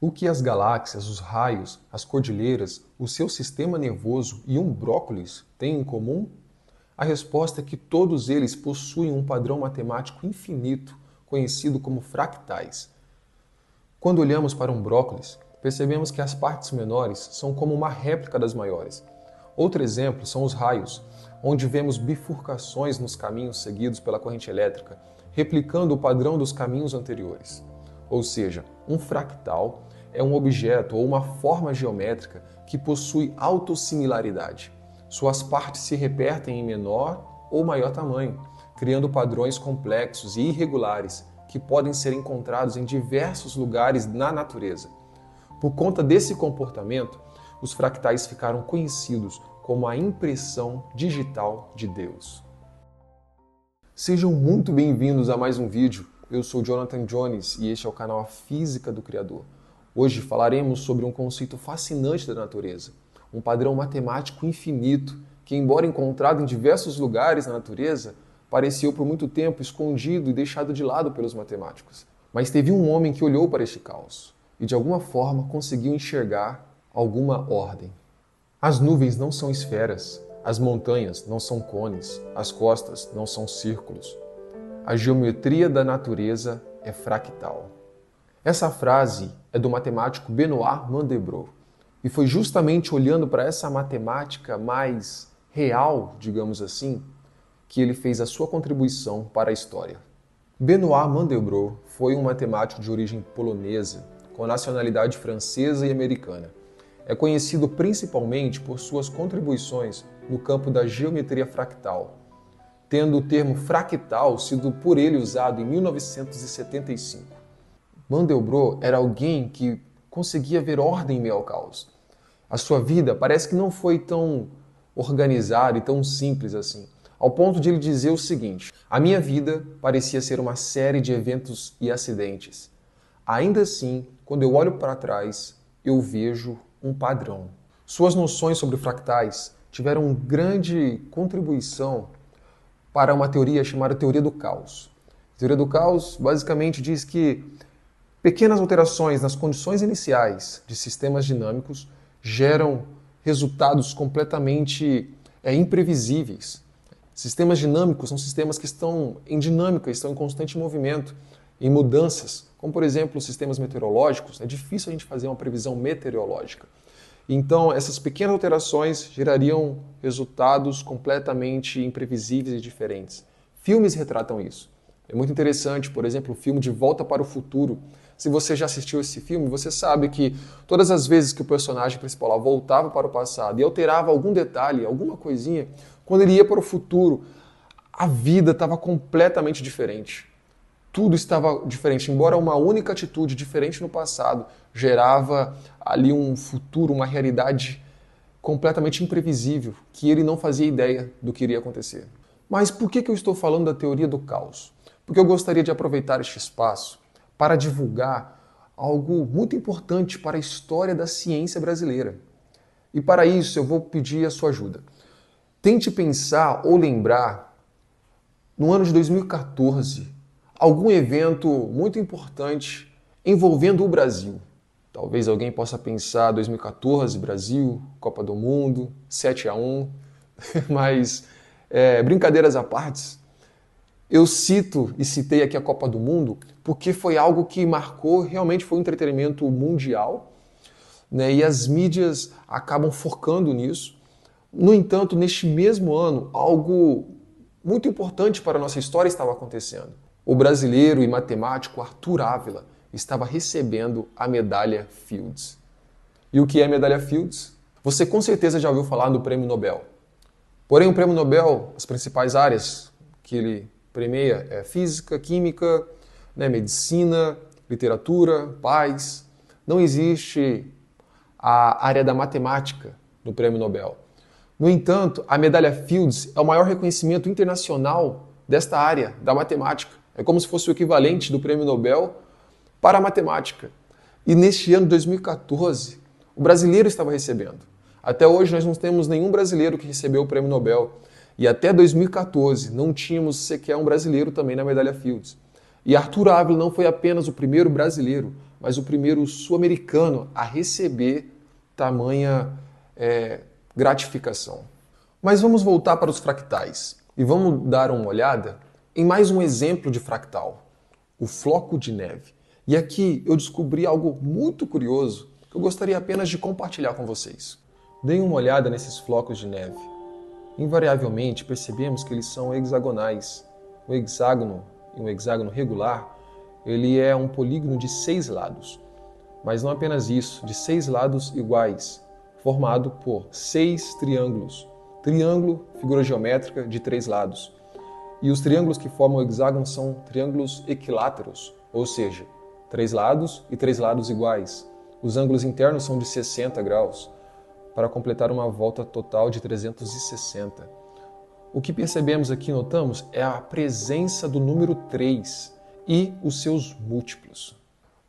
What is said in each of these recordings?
O que as galáxias, os raios, as cordilheiras, o seu sistema nervoso e um brócolis têm em comum? A resposta é que todos eles possuem um padrão matemático infinito, conhecido como fractais. Quando olhamos para um brócolis, percebemos que as partes menores são como uma réplica das maiores. Outro exemplo são os raios, onde vemos bifurcações nos caminhos seguidos pela corrente elétrica, replicando o padrão dos caminhos anteriores. Ou seja, um fractal é um objeto ou uma forma geométrica que possui autossimilaridade. Suas partes se repetem em menor ou maior tamanho, criando padrões complexos e irregulares que podem ser encontrados em diversos lugares na natureza. Por conta desse comportamento, os fractais ficaram conhecidos como a impressão digital de Deus. Sejam muito bem-vindos a mais um vídeo. Eu sou Jonathan Jones e este é o canal A Física do Criador. Hoje falaremos sobre um conceito fascinante da natureza, um padrão matemático infinito que, embora encontrado em diversos lugares na natureza, pareceu por muito tempo escondido e deixado de lado pelos matemáticos. Mas teve um homem que olhou para este caos e, de alguma forma, conseguiu enxergar alguma ordem. As nuvens não são esferas, as montanhas não são cones, as costas não são círculos. A geometria da natureza é fractal. Essa frase é do matemático Benoit Mandelbrot, e foi justamente olhando para essa matemática mais real, digamos assim, que ele fez a sua contribuição para a história. Benoit Mandelbrot foi um matemático de origem polonesa, com nacionalidade francesa e americana. É conhecido principalmente por suas contribuições no campo da geometria fractal, tendo o termo fractal sido por ele usado em 1975. Mandelbrot era alguém que conseguia ver ordem em meio ao caos. A sua vida parece que não foi tão organizada e tão simples assim, ao ponto de ele dizer o seguinte: a minha vida parecia ser uma série de eventos e acidentes. Ainda assim, quando eu olho para trás, eu vejo um padrão. Suas noções sobre fractais tiveram grande contribuição para uma teoria chamada teoria do caos. A teoria do caos basicamente diz que pequenas alterações nas condições iniciais de sistemas dinâmicos geram resultados completamente imprevisíveis. Sistemas dinâmicos são sistemas que estão em dinâmica, estão em constante movimento, em mudanças, como por exemplo os sistemas meteorológicos. É difícil a gente fazer uma previsão meteorológica. Então, essas pequenas alterações gerariam resultados completamente imprevisíveis e diferentes. Filmes retratam isso. É muito interessante, por exemplo, o filme De Volta para o Futuro. Se você já assistiu esse filme, você sabe que todas as vezes que o personagem principal voltava para o passado e alterava algum detalhe, alguma coisinha, quando ele ia para o futuro, a vida estava completamente diferente. Tudo estava diferente, embora uma única atitude diferente no passado gerava ali um futuro, uma realidade completamente imprevisível, que ele não fazia ideia do que iria acontecer. Mas por que eu estou falando da teoria do caos? Porque eu gostaria de aproveitar este espaço para divulgar algo muito importante para a história da ciência brasileira. E para isso eu vou pedir a sua ajuda. Tente pensar ou lembrar, no ano de 2014, algum evento muito importante envolvendo o Brasil. Talvez alguém possa pensar 2014, Brasil, Copa do Mundo, 7-1, mas brincadeiras à parte, eu cito e citei aqui a Copa do Mundo porque foi algo que marcou, realmente foi um entretenimento mundial, né, e as mídias acabam focando nisso. No entanto, neste mesmo ano, algo muito importante para a nossa história estava acontecendo. O brasileiro e matemático Arthur Ávila estava recebendo a medalha Fields. E o que é a medalha Fields? Você com certeza já ouviu falar do Prêmio Nobel. Porém, o Prêmio Nobel, as principais áreas que ele premia é física, química, medicina, literatura, paz. Não existe a área da matemática no Prêmio Nobel. No entanto, a medalha Fields é o maior reconhecimento internacional desta área, da matemática. É como se fosse o equivalente do Prêmio Nobel para a matemática. E neste ano de 2014, o brasileiro estava recebendo. Até hoje nós não temos nenhum brasileiro que recebeu o Prêmio Nobel. E até 2014 não tínhamos sequer um brasileiro também na medalha Fields. E Arthur Ávila não foi apenas o primeiro brasileiro, mas o primeiro sul-americano a receber tamanha gratificação. Mas vamos voltar para os fractais e vamos dar uma olhada em mais um exemplo de fractal, o floco de neve. E aqui eu descobri algo muito curioso que eu gostaria apenas de compartilhar com vocês. Deem uma olhada nesses flocos de neve. Invariavelmente percebemos que eles são hexagonais. O hexágono e um hexágono regular, ele é um polígono de 6 lados. Mas não apenas isso, de 6 lados iguais, formado por 6 triângulos. Triângulo, figura geométrica de 3 lados. E os triângulos que formam o hexágono são triângulos equiláteros, ou seja, 3 lados e 3 lados iguais. Os ângulos internos são de 60 graus, para completar uma volta total de 360. O que percebemos aqui, notamos, é a presença do número 3 e os seus múltiplos.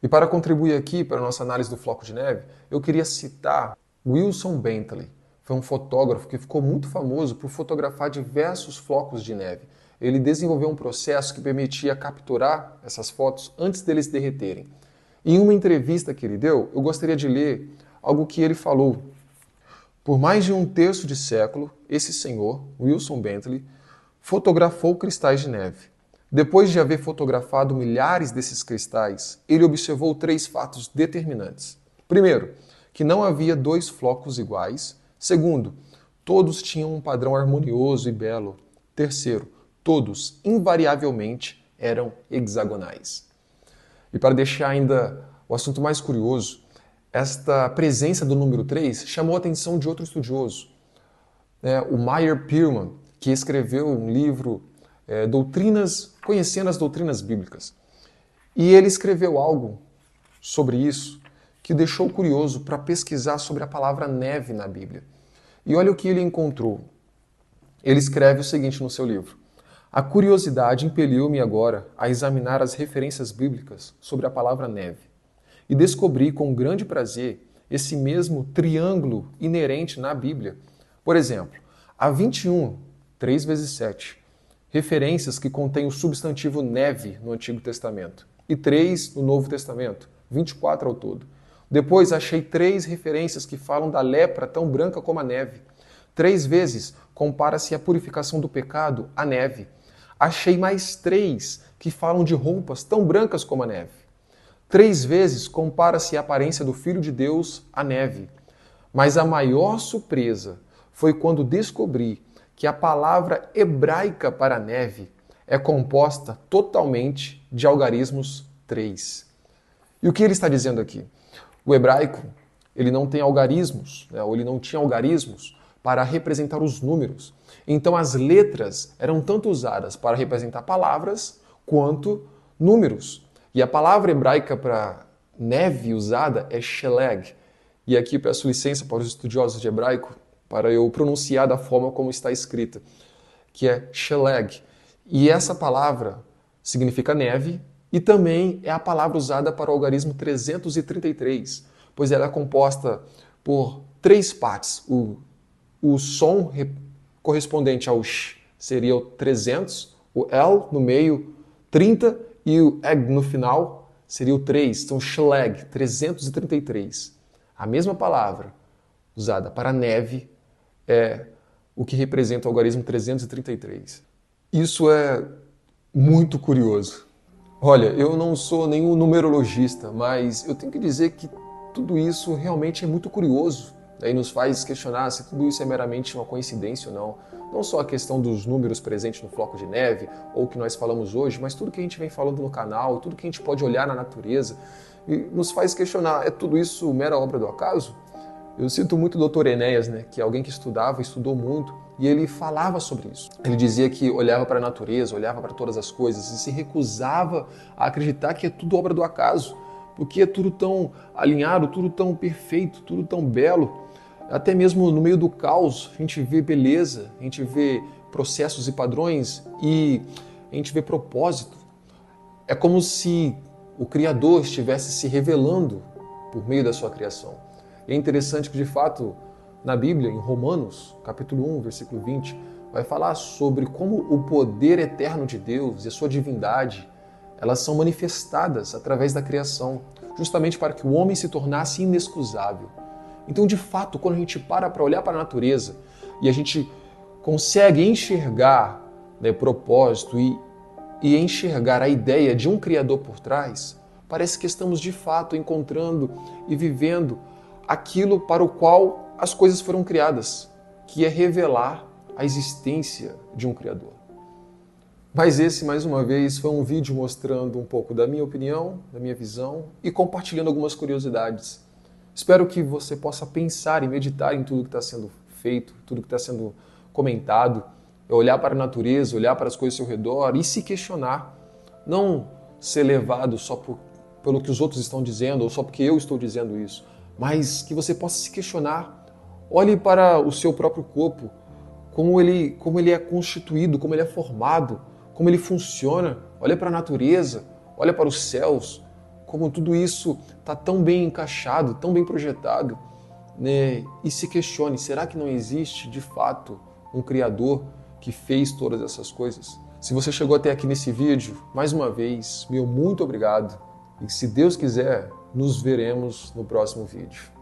E para contribuir aqui para a nossa análise do floco de neve, eu queria citar Wilson Bentley. Foi um fotógrafo que ficou muito famoso por fotografar diversos flocos de neve. Ele desenvolveu um processo que permitia capturar essas fotos antes deles derreterem. Em uma entrevista que ele deu, eu gostaria de ler algo que ele falou. Por mais de um terço de século, esse senhor, Wilson Bentley, fotografou cristais de neve. Depois de haver fotografado milhares desses cristais, ele observou 3 fatos determinantes. Primeiro, que não havia 2 flocos iguais. Segundo, todos tinham um padrão harmonioso e belo. Terceiro, todos, invariavelmente, eram hexagonais. E para deixar ainda o assunto mais curioso, esta presença do número 3 chamou a atenção de outro estudioso, o Meyer Pearman, que escreveu um livro, Conhecendo as Doutrinas Bíblicas. E ele escreveu algo sobre isso que o deixou curioso para pesquisar sobre a palavra neve na Bíblia. E olha o que ele encontrou. Ele escreve o seguinte no seu livro: a curiosidade impeliu-me agora a examinar as referências bíblicas sobre a palavra neve. E descobri com grande prazer esse mesmo triângulo inerente na Bíblia. Por exemplo, há 21, 3 vezes 7, referências que contêm o substantivo neve no Antigo Testamento e 3 no Novo Testamento, 24 ao todo. Depois achei 3 referências que falam da lepra tão branca como a neve. 3 vezes compara-se a purificação do pecado à neve. Achei mais 3 que falam de roupas tão brancas como a neve. 3 vezes compara-se a aparência do Filho de Deus à neve. Mas a maior surpresa foi quando descobri que a palavra hebraica para neve é composta totalmente de algarismos 3. E o que ele está dizendo aqui? O hebraico, ele não tem algarismos, ou ele não tinha algarismos para representar os números. Então as letras eram tanto usadas para representar palavras quanto números. E a palavra hebraica para neve usada é sheleg. E aqui peço licença para os estudiosos de hebraico para eu pronunciar da forma como está escrita, que é sheleg. E essa palavra significa neve e também é a palavra usada para o algarismo 333, pois ela é composta por 3 partes. O som correspondente ao sh seria o 300, o L no meio 30 e o egg no final seria o 3, então sheleg, 333. A mesma palavra usada para neve é o que representa o algarismo 333. Isso é muito curioso. Olha, eu não sou nenhum numerologista, mas eu tenho que dizer que tudo isso realmente é muito curioso. E nos faz questionar se tudo isso é meramente uma coincidência ou não. Não só a questão dos números presentes no floco de neve, ou o que nós falamos hoje, mas tudo que a gente vem falando no canal, tudo que a gente pode olhar na natureza, e nos faz questionar, é tudo isso mera obra do acaso? Eu cito muito o Dr. Enéas, que é alguém que estudou muito, e ele falava sobre isso. Ele dizia que olhava para a natureza, olhava para todas as coisas e se recusava a acreditar que é tudo obra do acaso, porque é tudo tão alinhado, tudo tão perfeito, tudo tão belo. Até mesmo no meio do caos, a gente vê beleza, a gente vê processos e padrões e a gente vê propósito. É como se o Criador estivesse se revelando por meio da sua criação. E é interessante que, de fato, na Bíblia, em Romanos, capítulo 1, versículo 20, vai falar sobre como o poder eterno de Deus e a sua divindade, elas são manifestadas através da criação. justamente para que o homem se tornasse inexcusável. Então, de fato, quando a gente para olhar para a natureza e a gente consegue enxergar, né, propósito e enxergar a ideia de um Criador por trás, parece que estamos de fato encontrando e vivendo aquilo para o qual as coisas foram criadas, que é revelar a existência de um Criador. Mas esse, mais uma vez, foi um vídeo mostrando um pouco da minha opinião, da minha visão e compartilhando algumas curiosidades. Espero que você possa pensar e meditar em tudo que está sendo feito, tudo que está sendo comentado, olhar para a natureza, olhar para as coisas ao seu redor e se questionar. Não ser levado só pelo que os outros estão dizendo ou só porque eu estou dizendo isso, mas que você possa se questionar. Olhe para o seu próprio corpo, como ele é constituído, como ele é formado, como ele funciona. Olha para a natureza, olha para os céus, como tudo isso está tão bem encaixado, tão bem projetado, né? E se questione, será que não existe de fato um Criador que fez todas essas coisas? Se você chegou até aqui nesse vídeo, mais uma vez, meu muito obrigado. E se Deus quiser, nos veremos no próximo vídeo.